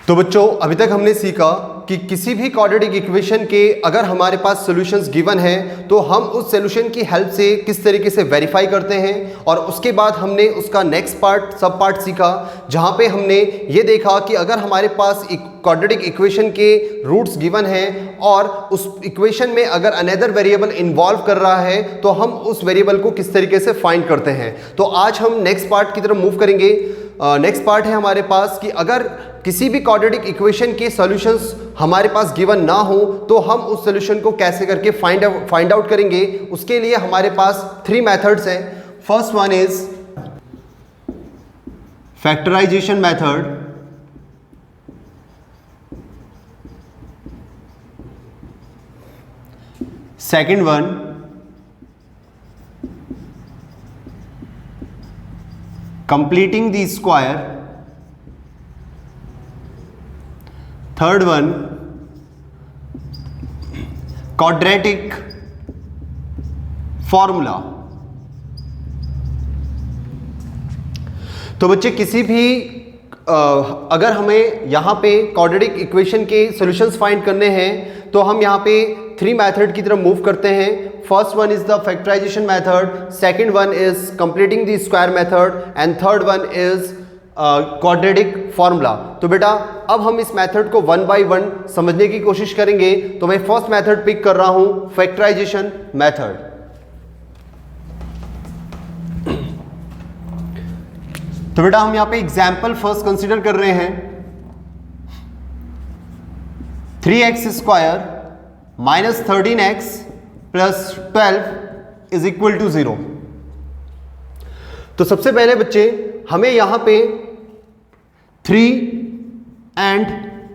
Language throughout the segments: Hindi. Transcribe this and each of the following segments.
तो बच्चों अभी तक हमने सीखा कि किसी भी क्वाड्रेटिक इक्वेशन के अगर हमारे पास सॉल्यूशंस गिवन है तो हम उस सॉल्यूशन की हेल्प से किस तरीके से वेरीफाई करते हैं, और उसके बाद हमने उसका नेक्स्ट पार्ट सब पार्ट सीखा जहां पे हमने ये देखा कि अगर हमारे पास क्वाड्रेटिक इक्वेशन के रूट्स गिवन हैं और उस इक्वेशन में अगर अनदर वेरिएबल इन्वॉल्व कर रहा है तो हम उस वेरिएबल को किस तरीके से फाइंड करते हैं। तो आज हम नेक्स्ट पार्ट की तरफ मूव करेंगे। नेक्स्ट पार्ट है हमारे पास कि अगर किसी भी क्वाड्रेटिक इक्वेशन के सॉल्यूशंस हमारे पास गिवन ना हो तो हम उस सॉल्यूशन को कैसे करके फाइंड आउट करेंगे। उसके लिए हमारे पास 3 मेथड्स हैं। First one is factorisation method, second one completing the square, third one quadratic formula। तो बच्चे किसी भी अगर हमें यहाँ पे क्वाड्रेटिक इक्वेशन के सॉल्यूशंस फाइंड करने हैं तो हम यहाँ पे 3 मेथड की तरफ मूव करते हैं। First one is the factorisation method, second one is completing the square method and third one is quadratic formula. तो बेटा अब हम इस मेथड को 1 बाय 1 समझने की कोशिश करेंगे। तो मैं फर्स्ट मेथड पिक कर रहा हूं, फैक्टराइजेशन मेथड। तो बेटा हम यहां पे एग्जाम्पल फर्स्ट कंसीडर कर रहे हैं। 3x square minus 13x plus 12 is equal to 0। तो सबसे पहले बच्चे हमें यहां पे 3 एंड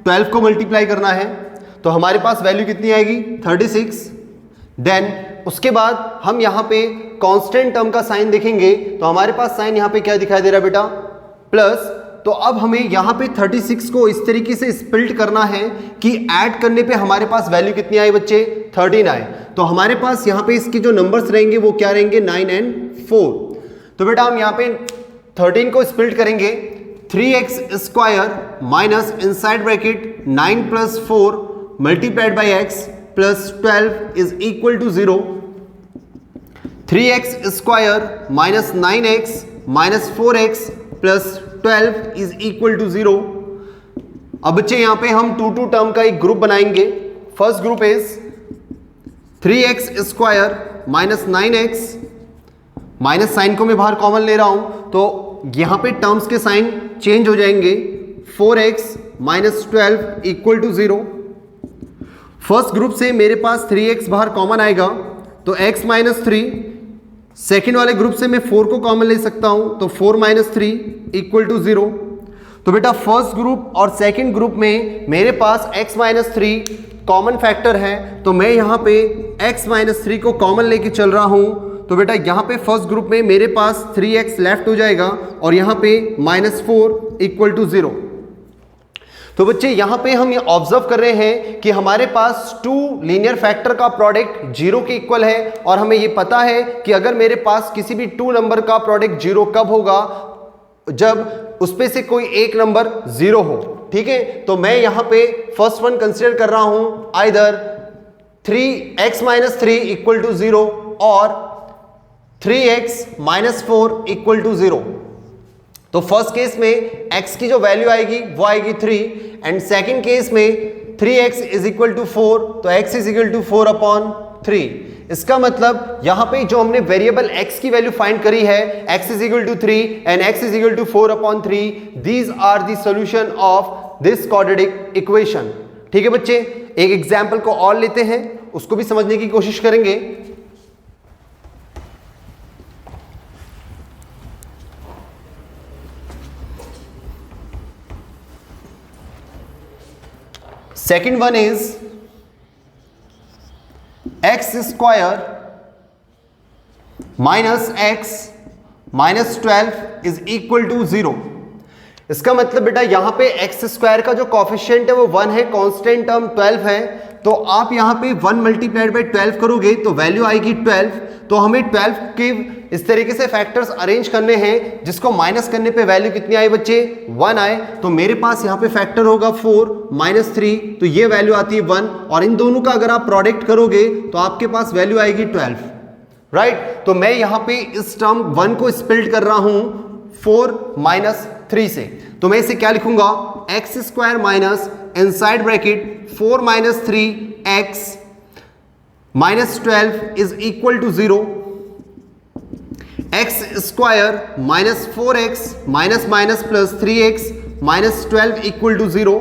12 को मल्टीप्लाई करना है। तो हमारे पास वैल्यू कितनी आएगी 36। देन उसके बाद हम यहां पे कांस्टेंट टर्म का साइन देखेंगे तो हमारे पास साइन यहां पे क्या दिखाई दे रहा है बेटा, प्लस। तो अब हमें यहां पे 36 को इस तरीके से स्प्लिट करना है कि ऐड करने पे हमारे पास वैल्यू कितनी आई बच्चे 13 आए। तो हमारे पास यहां पे इसके जो नंबर्स रहेंगे वो क्या रहेंगे 9 एंड 4। तो बेटा हम यहां पे 13 को स्प्लिट करेंगे। 3x square minus inside bracket 9 plus 4 multiplied by x plus 12 is equal to 0। 3x square minus 9x minus 4x plus 12 is equal to 0। अब बच्चे यहां पे हम 2 टर्म का एक ग्रुप बनाएंगे। First group is 3x square minus 9x, minus sign को मैं बाहर कॉमन ले रहा हूं तो यहां पे टर्म्स के साइन चेंज हो जाएंगे। 4x minus 12 equal to 0। First group से मेरे पास 3x बाहर कॉमन आएगा तो x माइनस 3। सेकेंड वाले ग्रुप से मैं 4 को कॉमन ले सकता हूं तो 4 माइनस 3 इक्वल टू 0। तो बेटा फर्स्ट ग्रुप और सेकेंड ग्रुप में मेरे पास x माइनस 3 कॉमन फैक्टर है तो मैं यहां पे x माइनस 3 को कॉमन लेके चल रहा हूं। तो बेटा यहां पे फर्स्ट ग्रुप में मेरे पास 3x लेफ्ट हो जाएगा और यहां पे माइनस 4 इक्वल टू 0। तो बच्चे यहां पे हम ये ऑब्जर्व कर रहे हैं कि हमारे पास 2 लीनियर फैक्टर का प्रोडक्ट 0 के इक्वल है, और हमें ये पता है कि अगर मेरे पास किसी भी 2 नंबर का प्रोडक्ट 0 कब होगा, जब उसपे से कोई एक नंबर 0 हो। ठीक है, तो मैं यहां पे फर्स्ट वन कंसीडर कर रहा हूं either 3x minus 3 equal to 0 और 3x माइनस 4 इक्वल टू 0। तो फर्स्ट केस में x की जो वैल्यू आएगी वो आएगी 3 एंड सेकंड केस में 3x इज इक्वल टू 4 तो x is equal to 4 upon 3। इसका मतलब यहां पे जो हमने वेरिएबल x की वैल्यू फाइंड करी है x is equal to 3 and x is equal to 4 upon 3, these are the solution of this quadratic equation. ठीक है बच्चे, एक एग्जाम्पल को और लेते हैं, उसको भी समझने की कोशिश करेंगे। Second one is x square minus x minus 12 is equal to 0। इसका मतलब बेटा यहां पे x स्क्वायर का जो कॉफिशिएंट है वो 1 है, कांस्टेंट टर्म 12 है। तो आप यहां पे 1 मल्टीप्लाइड बाई 12 करोगे तो वैल्यू आएगी 12। तो हमें 12 के इस तरीके से फैक्टर्स अरेंज करने हैं जिसको माइनस करने पे वैल्यू कितनी आई बच्चे 1 आए। तो मेरे पास यहाँ पे फैक्टर होगा 4 -3, तो ये वैल्यू आती है 1 और इन दोनों का अगर आप प्रोडक्ट करोगे तो आपके पास वैल्यू आएगी 12, राइट। तो मैं यहाँ पे इस टर्म 1 को स्प्लिट कर रहा हूं 4 - 3 से, तो मैं इसे क्या लिखूंगा x² minus inside bracket 4 - 3x -12 is equal to 0, x² minus 4x minus minus plus 3x -12 equal to 0।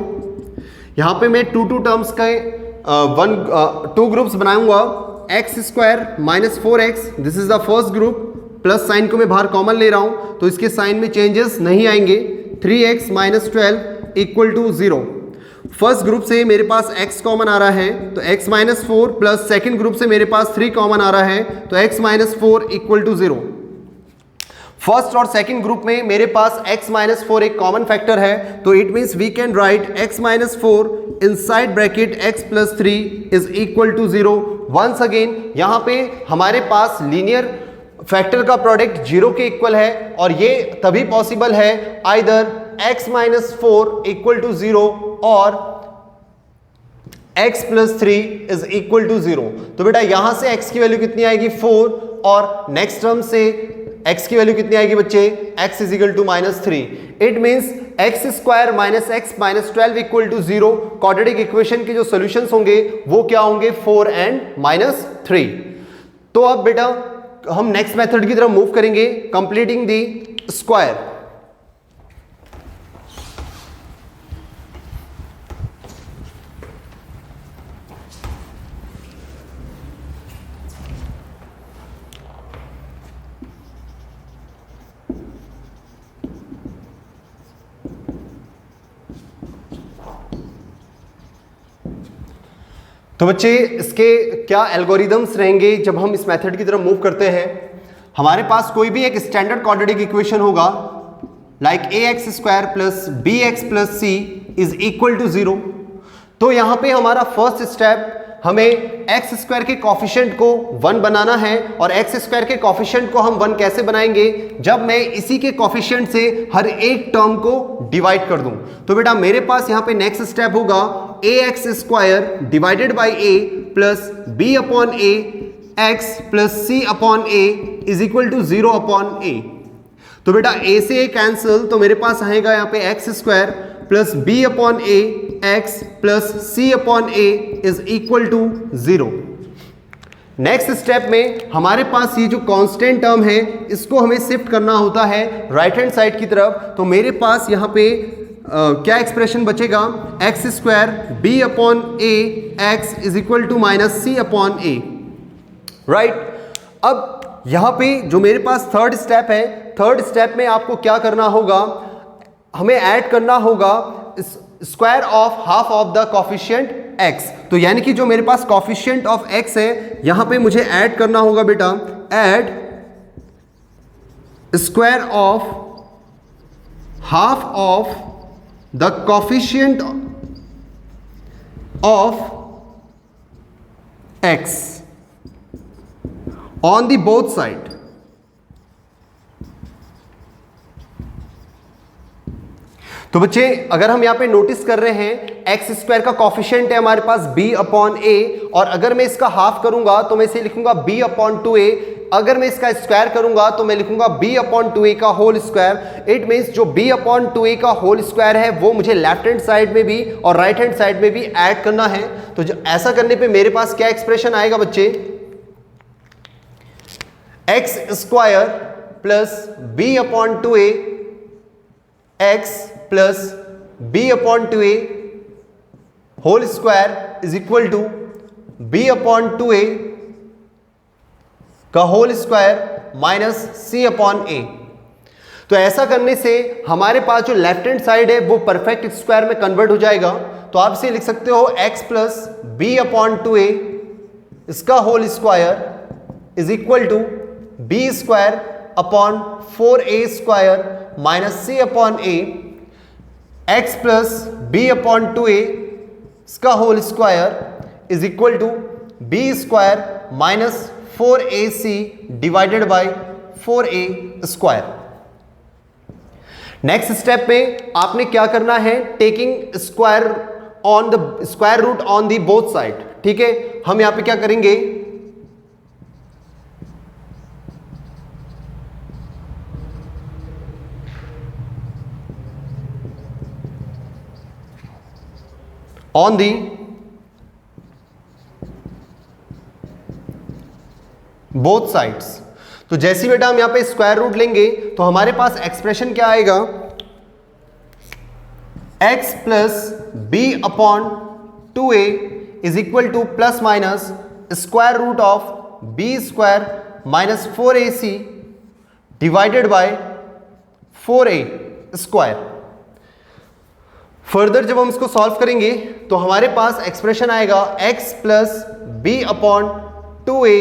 यहां पे मैं 2 टर्म्स का 2 ग्रुप्स बनाऊंगा, x² minus 4x, this is the first group, plus sign को मैं बाहर कॉमन ले रहा हूं तो इसके साइन में चेंजेस नहीं आएंगे, 3x -12 equal to 0। First group से मेरे पास x कॉमन आ रहा है तो x -4 प्लस सेकंड ग्रुप से मेरे पास 3 कॉमन आ रहा है तो x -4 इक्वल टू 0। फर्स्ट और सेकंड ग्रुप में मेरे पास x -4 एक कॉमन फैक्टर है, तो it means we can write x -4 inside bracket x + 3 is equal to 0। Once again यहां पे हमारे पास लीनियर फैक्टर का प्रोडक्ट 0 के इक्वल है और ये तभी पॉसिबल है आइदर x -4 इक्वल टू 0 और x + 3 इज इक्वल टू 0। तो बेटा यहां से x की वैल्यू कितनी आएगी 4 और नेक्स्ट टर्म से x की वैल्यू कितनी आएगी बच्चे x is equal to -3। It means x² minus x -12 equal to 0। Quadratic equation के जो सॉल्यूशंस होंगे वो क्या होंगे 4 and -3। तो अब बेटा हम नेक्स्ट मेथड की तरफ मूव करेंगे, कंप्लीटिंग द स्क्वायर। तो बच्चे इसके क्या एल्गोरिदम्स रहेंगे जब हम इस मेथड की तरफ मूव करते हैं। हमारे पास कोई भी एक स्टैंडर्ड क्वाड्रेटिक इक्वेशन होगा like ax² plus bx plus c is equal to 0। तो यहां पे हमारा फर्स्ट स्टेप हमें x² के कॉफिशिएंट को 1 बनाना है और x² के कॉफिशिएंट को हम 1 कैसे बनाएंगे जब मैं इसी के कॉफिशिएंट से हर एक टर्म को डिवाइड कर दूं। तो बेटा मेरे पास यहां पे नेक्स्ट स्टेप होगा ax² divided by a plus b upon a x plus c upon a is equal to 0 upon a। तो बेटा a से a कैंसिल, तो मेरे पास आएगा यहाँ पे x² plus b upon a x plus c upon a is equal to 0। Next step में हमारे पास ये जो कांस्टेंट टर्म है इसको हमें शिफ्ट करना होता है राइट हैंड साइड की तरफ। तो मेरे पास यहाँ पे क्या एक्सप्रेशन बचेगा x² b upon a x is equal to minus c upon a, right. अब यहाँ पे जो मेरे पास थर्ड स्टेप है, थर्ड स्टेप में आपको क्या करना होगा, हमें ऐड करना होगा square of half of the coefficient x। तो यानी कि जो मेरे पास कॉफिशिएंट ऑफ x है यहां पे मुझे ऐड करना होगा बेटा add square of half of the coefficient of x on the both side. तो बच्चे अगर हम यहां पे नोटिस कर रहे हैं x² का कॉफिशिएंट है हमारे पास b अपॉन a और अगर मैं इसका हाफ करूंगा तो मैं इसे लिखूंगा b अपॉन 2a। अगर मैं इसका स्क्वायर करूंगा तो मैं लिखूंगा b अपॉन 2a का होल स्क्वायर। इट मींस जो b अपॉन 2a का होल स्क्वायर है वो मुझे लेफ्ट हैंड साइड में भी और राइट हैंड साइड में भी ऐड करना है। तो ऐसा करने पे मेरे पास क्या एक्सप्रेशन आएगा बच्चे, x² plus b upon 2a x plus b upon 2a whole square is equal to b upon 2a का whole square minus c upon a। तो ऐसा करने से हमारे पास जो लेफ्ट हैंड साइड है वो परफेक्ट स्क्वायर में कन्वर्ट हो जाएगा। तो आप इसे लिख सकते हो x plus b upon 2a इसका whole square is equal to b square upon 4a square minus c upon a x plus b upon 2a इसका whole square is equal to b square minus 4ac divided by 4a²। Next step में आपने क्या करना है, taking square on the square root on the both side. ठीक है, हम यहां पे क्या करेंगे, ऑन दी बोथ साइड्स। तो जैसे बेटा हम यहां पे स्क्वायर रूट लेंगे तो हमारे पास एक्सप्रेशन क्या आएगा, x plus b upon 2a is equal to plus minus square root of b square minus 4ac divided by 4a square. Further जब हम इसको सॉल्व करेंगे तो हमारे पास एक्सप्रेशन आएगा x plus b upon 2a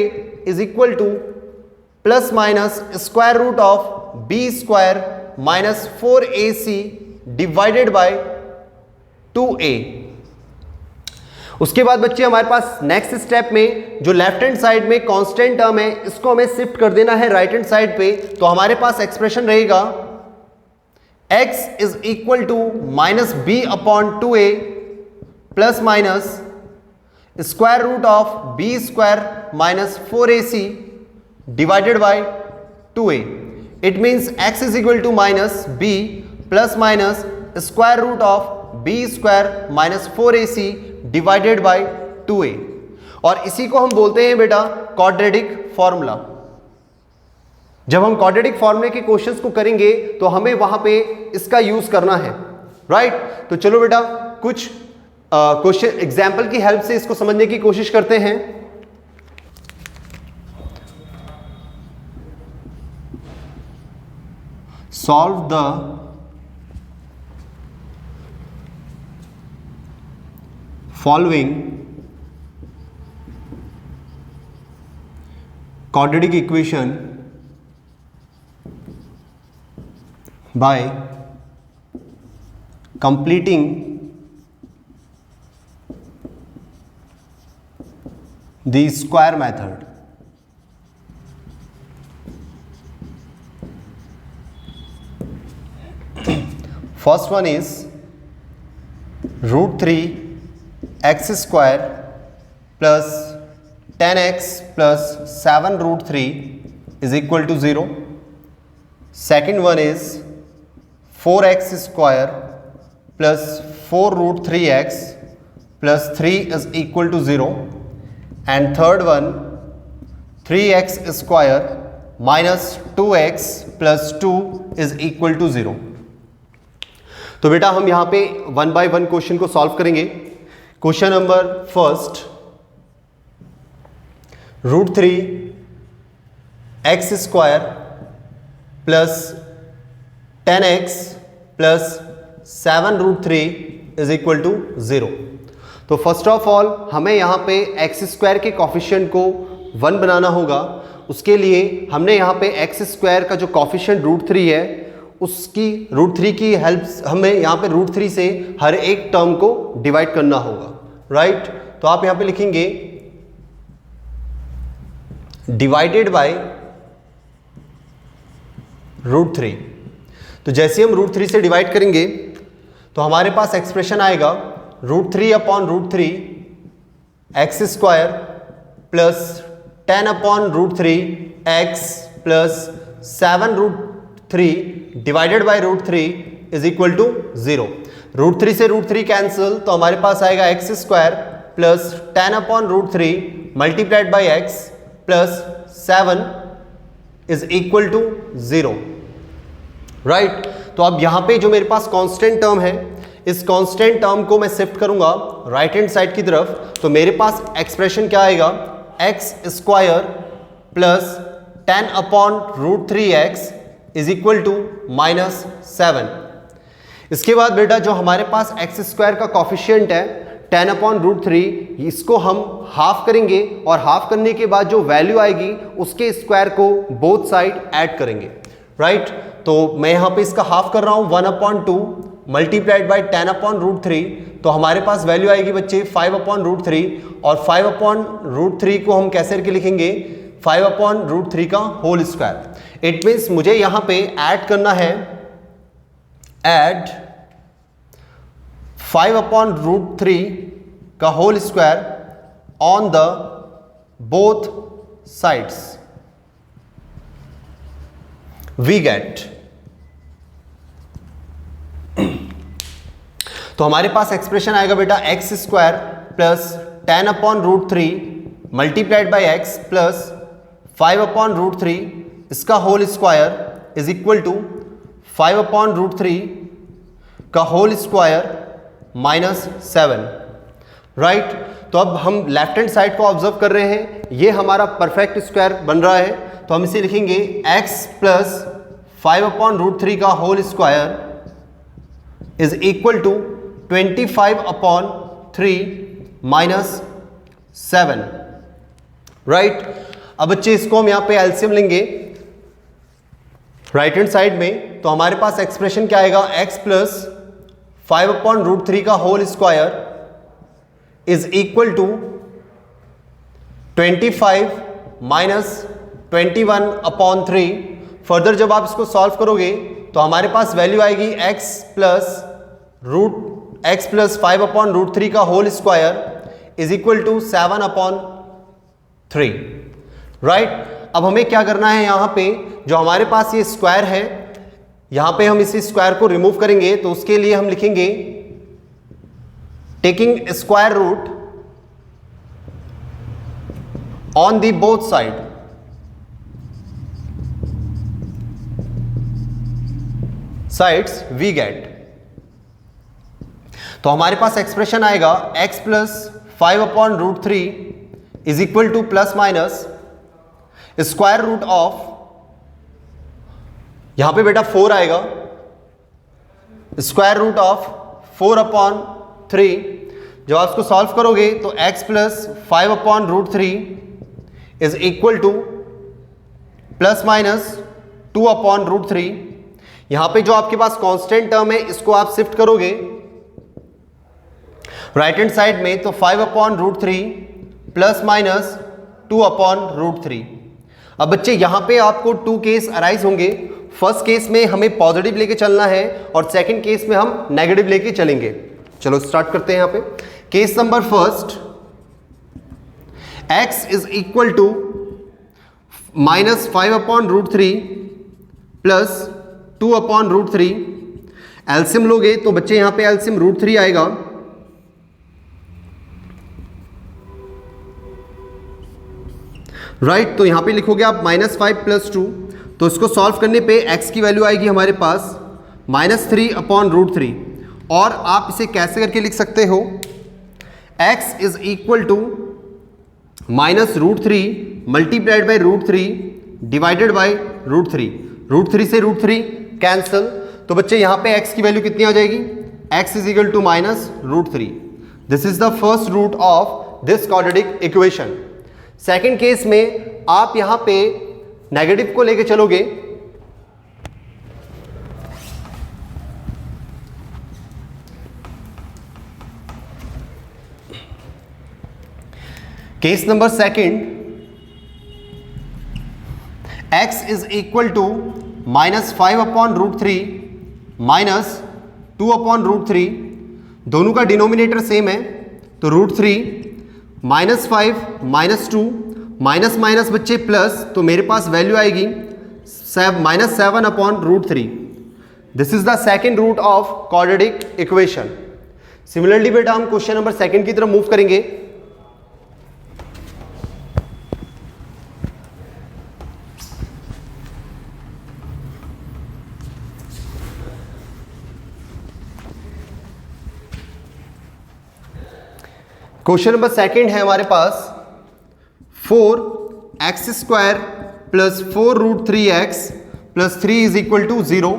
is equal to plus minus square root of b square minus 4ac divided by 2a। उसके बाद बच्चे हमारे पास नेक्स्ट स्टेप में जो लेफ्ट हैंड साइड में कांस्टेंट टर्म है इसको हमें शिफ्ट कर देना है राइट हैंड साइड पे। तो हमारे पास एक्सप्रेशन रहेगा x is equal to minus b upon 2a plus minus square root of b square minus 4ac divided by 2a। It means x is equal to minus b plus minus square root of b square minus 4ac divided by 2a। और इसी को हम बोलते हैं बेटा क्वाड्रेटिक फॉर्मूला। जब हम क्वाड्रेटिक फॉर्मूले के क्वेश्चंस को करेंगे तो हमें वहां पे इसका यूज करना है, राइट। तो चलो बेटा कुछ क्वेश्चन एग्जाम्पल की हेल्प से इसको समझने की कोशिश करते हैं। Solve the following quadratic equation by completing the square method. First one is root 3 x square plus 10x plus 7 root 3 is equal to 0. Second one is 4x square plus 4 root 3x plus 3 is equal to 0. And third one 3x square minus 2x plus 2 is equal to 0. तो बेटा हम यहाँ पे वन बाय वन क्वेश्चन को सॉल्व करेंगे। Question number first, root 3 x square plus 10x प्लस 7 रूट 3 इज इक्वल टू 0। तो फर्स्ट ऑफ ऑल हमें यहाँ पे एक्स स्क्वायर के कॉफिशिएंट को 1 बनाना होगा। उसके लिए हमने यहाँ पे एक्स स्क्वायर का जो कॉफिशिएंट रूट 3 है उसकी रूट 3 की हेल्प हमें यहाँ पे रूट 3 से हर एक टर्म को डिवाइड करना होगा, राइट। तो आप यहाँ पे लिखेंगे डिवाइडेड बाय रूट 3। तो जैसे हम रूट 3 से डिवाइड करेंगे तो हमारे पास एक्सप्रेशन आएगा root 3 upon root 3 x square plus 10 upon root 3 x plus 7 root 3 divided by root 3 is equal to 0। Root 3 से रूट 3 कैंसिल, तो हमारे पास आएगा x square plus 10 upon root 3 multiplied by x plus 7 is equal to 0, right. तो अब यहां पे जो मेरे पास कांस्टेंट टर्म है इस कांस्टेंट टर्म को मैं शिफ्ट करूंगा राइट हैंड साइड की तरफ। तो मेरे पास एक्सप्रेशन क्या आएगा, x square plus 10 upon root 3x is equal to minus 7। इसके बाद बेटा जो हमारे पास एक्स स्क्वायर का कॉफिशिएंट है 10 अपॉन रूट 3, इसको हम हाफ करेंगे और हाफ करने के बाद जो वैल्यू आएगी उसके स्क्वायर को बोथ साइड ऐड करेंगे, राइट। तो मैं यहाँ पे इसका हाफ कर रहा हूँ 1 upon 2 multiplied by 10 upon root 3। तो हमारे पास वैल्यू आएगी बच्चे 5 अपॉन रूट 3, और 5 अपॉन रूट 3 को हम कैसे करके लिखेंगे 5 अपॉन रूट 3 का होल स्क्वायर। इट मीन्स मुझे यहां पे ऐड करना है, ऐड 5/√3 का whole square on the both sides, we get. तो हमारे पास एक्सप्रेशन आएगा बेटा x square plus 10/√3 multiplied by x plus 5/√3 इसका whole square is equal to 5/√3 का होल स्क्वायर -7, राइट। तो अब हम लेफ्ट हैंड साइड को ऑब्जर्व कर रहे हैं, ये हमारा परफेक्ट स्क्वायर बन रहा है, तो हम इसे लिखेंगे x प्लस 5/√3 का whole square is equal to 25/3 -7, right. अब बच्चे इसको हम यहां पे एलसीएम लेंगे राइट हैंड साइड में, तो हमारे पास एक्सप्रेशन क्या आएगा, x प्लस 5/√3 का whole square is equal to 25 -21/3। Further जब आप इसको सॉल्व करोगे तो हमारे पास वैल्यू आएगी x प्लस 5/√3 का whole square is equal to 7/3, right. अब हमें क्या करना है, यहां पे जो हमारे पास ये स्क्वायर है, यहां पे हम इसी स्क्वायर को रिमूव करेंगे, तो उसके लिए हम लिखेंगे taking square root on the both side, sides we get. तो हमारे पास एक्सप्रेशन आएगा x plus 5/√3 is equal to plus minus square root of, यहां पे बेटा 4 आएगा, स्क्वायर रूट ऑफ 4/3। जब आप इसको सॉल्व करोगे तो x plus 5/√3 is equal to plus minus 2/√3। यहां पे जो आपके पास कांस्टेंट टर्म है इसको आप शिफ्ट करोगे राइट हैंड साइड में, तो 5/√3 प्लस माइनस 2/√3। अब बच्चे यहां पे आपको 2 केस अराइज होंगे। फर्स्ट केस में हमें पॉजिटिव लेके चलना है और सेकंड केस में हम नेगेटिव लेके चलेंगे। चलो स्टार्ट करते हैं यहां पे। Case number first, x is equal to -5/√3 plus 2/√3। LCM लोगे तो बच्चे यहां पे एलसीएम √3 आएगा, राइट। तो यहां पे लिखोगे आप -5 प्लस 2, तो इसको सॉल्व करने पे x की वैल्यू आएगी हमारे पास -3/√3। और आप इसे कैसे करके लिख सकते हो, x is equal to -√3 multiplied by √3 divided by √3। √3 से √3 कैंसिल, तो बच्चे यहां पे x की वैल्यू कितनी आ जाएगी, x is equal to -√3। This is the first root of this quadratic equation. Second case में आप यहां पे नेगेटिव को लेके चलोगे, case number second, x is equal to -5/√3 minus 2/√3। दोनों का डिनोमिनेटर सेम है, तो √3 -5 -2 माइनस माइनस बच्चे प्लस, तो मेरे पास वैल्यू आएगी -7/√3। This is the second root of quadratic equation. Similarly बेटा हम क्वेश्चन नंबर सेकेंड की तरफ मूव करेंगे। क्वेश्चन नंबर सेकेंड है हमारे पास 4x² plus 4√3x plus 3 is equal to 0।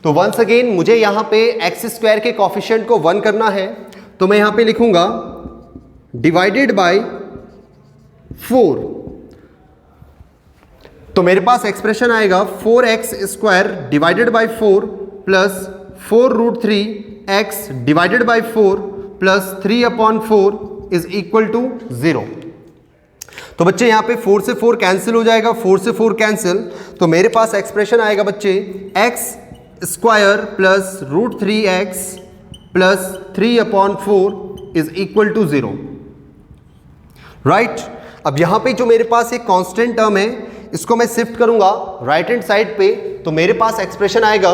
तो वंस अगेन मुझे यहां पे x² के कॉफिशिएंट को 1 करना है, तो मैं यहां पे लिखूंगा डिवाइडेड बाय 4। तो मेरे पास एक्सप्रेशन आएगा 4x² divided by 4 plus 4√3x divided by 4 plus 3/4 is equal to 0। तो बच्चे यहाँ पे 4 से 4 कैंसिल हो जाएगा, 4 से 4 कैंसिल, तो मेरे पास एक्सप्रेशन आएगा बच्चे x square plus root 3x plus 3/4 is equal to 0, right. अब यहाँ पे जो मेरे पास एक कांस्टेंट टर्म है, इसको मैं शिफ्ट करूंगा राइट हैंड साइड पे, तो मेरे पास एक्सप्रेशन आएगा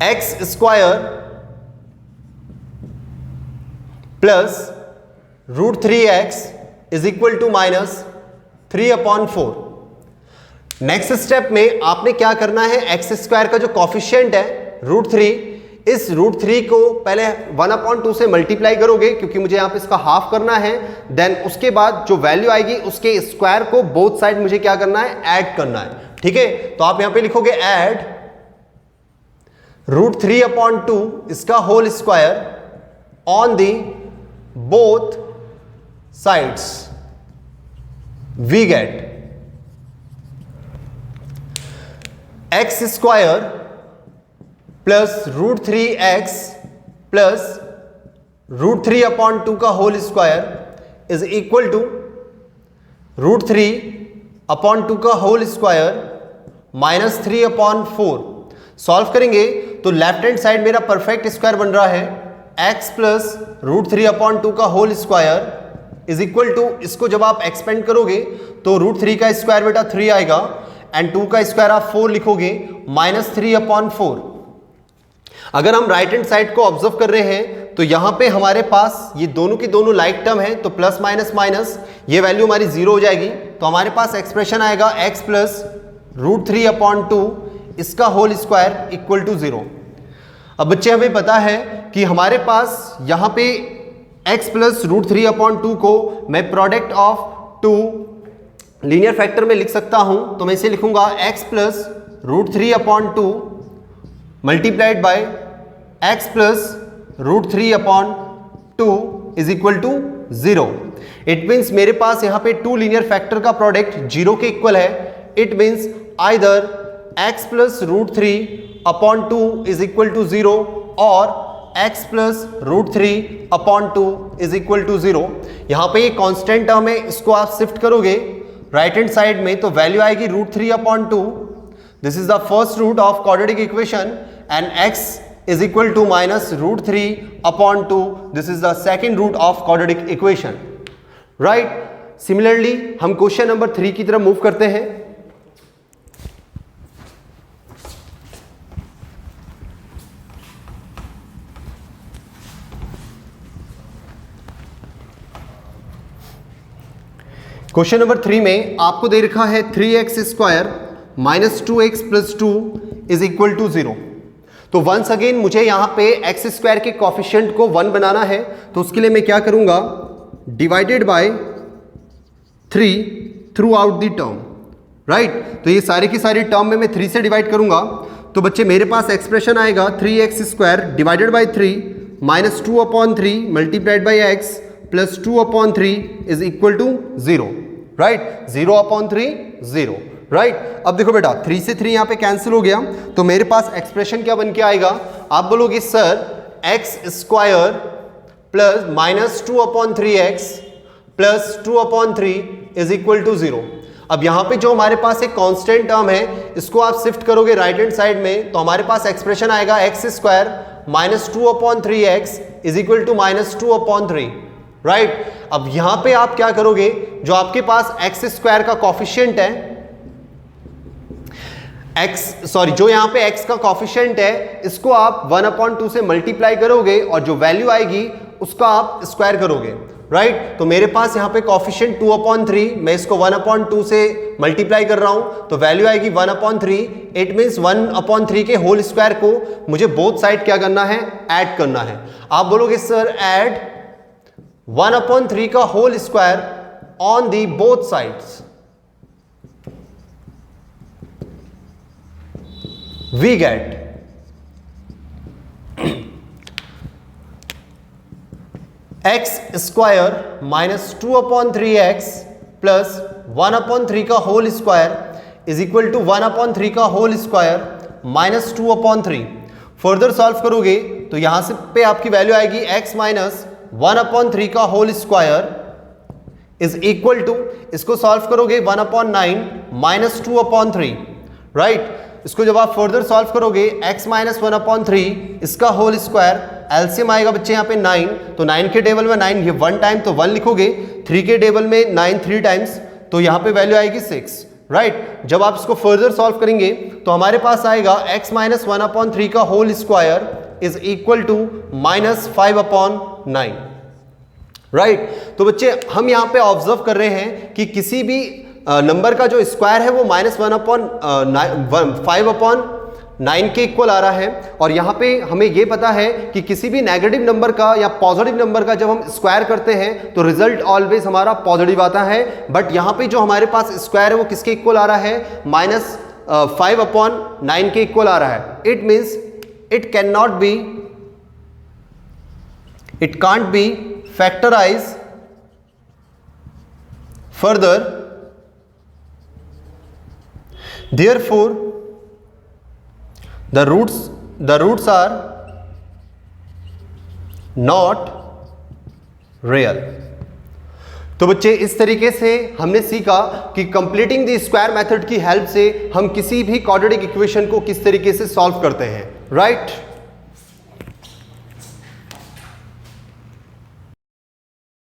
x square plus root 3x is equal to minus 3/4। Next step में आपने क्या करना है, एक्स स्क्वायर का जो कॉफिशिएंट है रूट 3, इस रूट 3 को पहले 1/2 से मल्टीप्लाई करोगे, क्योंकि मुझे यहां पे इसका हाफ करना है। देन उसके बाद जो वैल्यू आएगी उसके स्क्वायर को बोथ साइड मुझे क्या करना है, ऐड करना है, ठीक है। तो आप यहां पे लिखोगे ऐड रूट 3/2 इसका whole square on the both sides, we get x square plus root 3x plus root 3/2 का whole square is equal to root 3/2 का होल स्क्वायर माइनस 3/4। सॉल्व करेंगे तो लेफ्ट हैंड साइड मेरा परफेक्ट स्क्वायर बन रहा है, x प्लस रूट 3/2 का whole square is equal to, इसको जब आप एक्सपेंड करोगे तो रूट 3 का स्क्वायर बेटा 3 आएगा एंड 2 का स्क्वायर आप 4 लिखोगे, माइनस 3/4। अगर हम राइट हैंड साइड को ऑब्जर्व कर रहे हैं तो यहां पे हमारे पास ये दोनों की दोनों लाइक टर्म है, तो प्लस माइनस माइनस ये वैल्यू हमारी 0 हो जाएगी। तो हमारे पास एक्सप्रेशन आएगा x प्लस रूट 3/2 इसका होल स्क्वायर इक्वल टू 0। अब बच्चे हमें पता है कि हमारे पास यहां पे x प्लस रूट 3/2 को मैं प्रोडक्ट ऑफ 2 लीनियर फैक्टर में लिख सकता हूं, तो मैं इसे लिखूंगा x plus root 3/2 multiplied by x plus root 3/2 is equal to 0। It means मेरे पास यहाँ पे 2 लीनियर फैक्टर का प्रोडक्ट 0 के इक्वल है। It means either x plus root 3/2 is equal to 0 और x plus root 3/2 is equal to 0। यहाँ पे ये कांस्टेंट टर्म है, इसको आप शिफ्ट करोगे राइट हैंड साइड में तो वैल्यू आएगी root 3/2। This is the first root of quadratic equation and x is equal to minus root 3/2. This is the second root of quadratic equation, right? Similarly, हम क्वेश्चन नंबर 3 की तरफ मूव करते हैं। क्वेश्चन नंबर 3 में आपको दे रखा है 3x square minus 2x plus 2 is equal to 0। तो वंस अगेन मुझे यहां पे एक्स स्क्वायर के कॉफिशिएंट को 1 बनाना है, तो उसके लिए मैं क्या करूंगा, divided by 3 through out the term, right. तो ये सारी की सारी टर्म में मैं 3 से डिवाइड करूंगा, तो बच्चे मेरे पास एक्सप्रेशन आएगा 3x square divided by 3 minus 2/3 multiplied by x plus 2/3 is equal to 0, right. 0/3 0, right. अब देखो बेटा 3 से 3 यहाँ पे कैंसिल हो गया, तो मेरे पास एक्सप्रेशन क्या बन के आएगा, आप बोलोगे sir x square plus minus 2/3x plus 2/3 is equal to 0। अब यहाँ पे जो हमारे पास एक कांस्टेंट टर्म है, इसको आप शिफ्ट करोगे राइट हैंड साइड में, तो हमारे पास एक्सप्रेशन आएगा x square minus 2/3x is equal to minus 2/3, right. अब यहाँ पे आप क्या करोगे, जो आपके पास एक्स स्क्वायर का कॉफिशिएंट है जो यहाँ पे x का कॉफिशिएंट है, इसको आप 1/2 से मल्टीप्लाई करोगे और जो वैल्यू आएगी उसका आप स्क्वायर करोगे, राइट। तो मेरे पास यहाँ पे कॉफिशिएंट 2/3, मैं इसको 1/2 से मल्टीप्लाई कर रहा हूं, तो वैल्यू आएगी 1/3। इट मीन्स 1/3 के होल स्क्वायर को मुझे बोथ साइड क्या करना है, ऐड करना है। आप बोलोगे सर ऐड 1/3 का whole square on the both sides, we get x square minus 2/3x plus 1/3 का whole square is equal to 1/3 का whole square minus 2/3। Further solve करोगे तो यहां से पे आपकी वैल्यू आएगी x माइनस 1/3 का whole square is equal to, इसको सॉल्व करोगे 1/9 माइनस 2/3, राइट। इसको जब आप फर्दर सॉल्व करोगे x माइनस 1/3 इसका होल स्क्वायर, एलसीएम आएगा बच्चे यहाँ पे 9, तो 9 के टेबल में 9 ये 1 टाइम तो 1 लिखोगे, 3 के टेबल में 9 3 टाइम्स तो यहाँ पे वैल्यू आएगी 6, राइट। जब आप इसको फर्दर सॉल्व करेंगे तो हमारे पास आएगा x माइनस 1/3 का whole square is equal to minus 5/9, right. तो बच्चे हम यहाँ पे ऑब्जर्व कर रहे हैं कि किसी भी नंबर का जो स्क्वायर है वो माइनस 5/9 के इक्वल आ रहा है, और यहाँ पे हमें ये पता है कि किसी भी नेगेटिव नंबर का या पॉजिटिव नंबर का जब हम स्क्वायर करते हैं तो रिजल्ट ऑलवेज हमारा पॉजिटिव आता है। बट यहाँ पे जो हमारे पास स्क्वायर है वो किसके इक्वल आ रहा है, माइनस 5/9 के इक्वल आ रहा है। It means it can't be factorized further, therefore the roots are not real। तो बच्चे इस तरीके से हमने सीखा कि कंप्लीटिंग द स्क्वायर मेथड की हेल्प से हम किसी भी क्वाड्रेटिक इक्वेशन को किस तरीके से सॉल्व करते हैं, राइट।